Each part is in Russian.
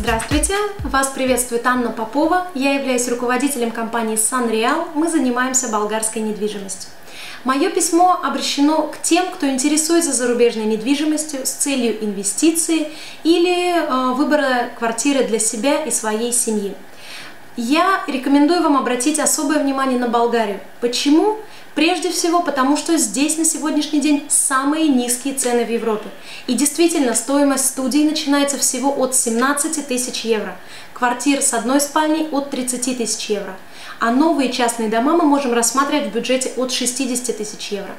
Здравствуйте! Вас приветствует Анна Попова. Я являюсь руководителем компании Sunreal. Мы занимаемся болгарской недвижимостью. Мое письмо обращено к тем, кто интересуется зарубежной недвижимостью с целью инвестиции или выбора квартиры для себя и своей семьи. Я рекомендую вам обратить особое внимание на Болгарию. Почему? Прежде всего, потому что здесь на сегодняшний день самые низкие цены в Европе. И действительно, стоимость студий начинается всего от 17 тысяч евро. Квартир с одной спальней от 30 тысяч евро. А новые частные дома мы можем рассматривать в бюджете от 60 тысяч евро.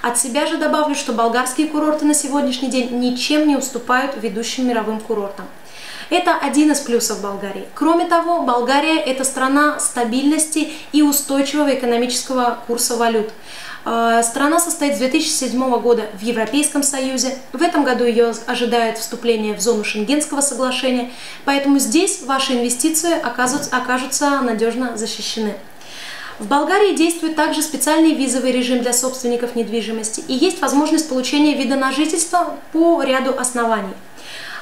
От себя же добавлю, что болгарские курорты на сегодняшний день ничем не уступают ведущим мировым курортам. Это один из плюсов Болгарии. Кроме того, Болгария – это страна стабильности и устойчивого экономического курса валют. Страна состоит с 2007 года в Европейском Союзе. В этом году ее ожидает вступление в зону Шенгенского соглашения, поэтому здесь ваши инвестиции окажутся надежно защищены. В Болгарии действует также специальный визовый режим для собственников недвижимости и есть возможность получения вида на жительство по ряду оснований.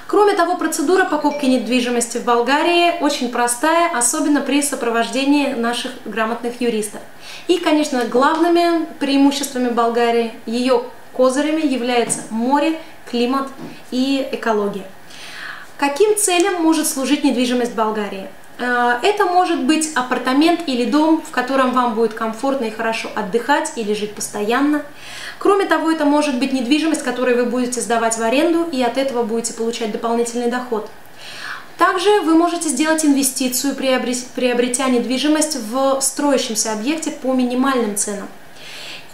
Кроме того, процедура покупки недвижимости в Болгарии очень простая, особенно при сопровождении наших грамотных юристов. И, конечно, главными преимуществами Болгарии, ее козырями является море, климат и экология. Каким целям может служить недвижимость в Болгарии? Это может быть апартамент или дом, в котором вам будет комфортно и хорошо отдыхать или жить постоянно. Кроме того, это может быть недвижимость, которую вы будете сдавать в аренду и от этого будете получать дополнительный доход. Также вы можете сделать инвестицию, приобретя недвижимость в строящемся объекте по минимальным ценам.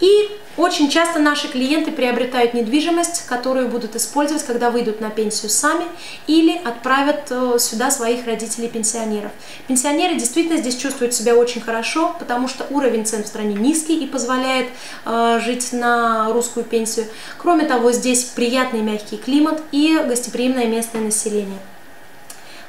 И очень часто наши клиенты приобретают недвижимость, которую будут использовать, когда выйдут на пенсию сами или отправят сюда своих родителей-пенсионеров. Пенсионеры действительно здесь чувствуют себя очень хорошо, потому что уровень цен в стране низкий и позволяет жить на русскую пенсию. Кроме того, здесь приятный мягкий климат и гостеприимное местное население.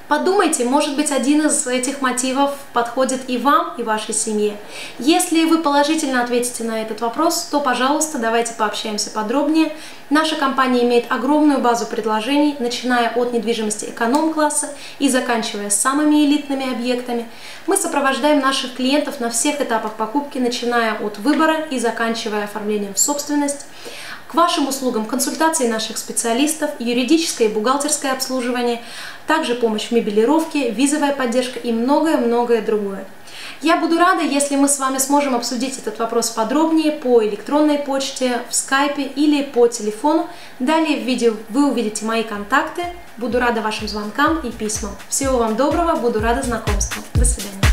Подумайте, может быть, один из этих мотивов подходит и вам, и вашей семье. Если вы положительно ответите на этот вопрос, то, пожалуйста, давайте пообщаемся подробнее. Наша компания имеет огромную базу предложений, начиная от недвижимости эконом-класса и заканчивая самыми элитными объектами. Мы сопровождаем наших клиентов на всех этапах покупки, начиная от выбора и заканчивая оформлением в собственность. К вашим услугам консультации наших специалистов, юридическое и бухгалтерское обслуживание, также помощь в мебелировке, визовая поддержка и многое-многое другое. Я буду рада, если мы с вами сможем обсудить этот вопрос подробнее по электронной почте, в скайпе или по телефону. Далее в видео вы увидите мои контакты. Буду рада вашим звонкам и письмам. Всего вам доброго, буду рада знакомству. До свидания.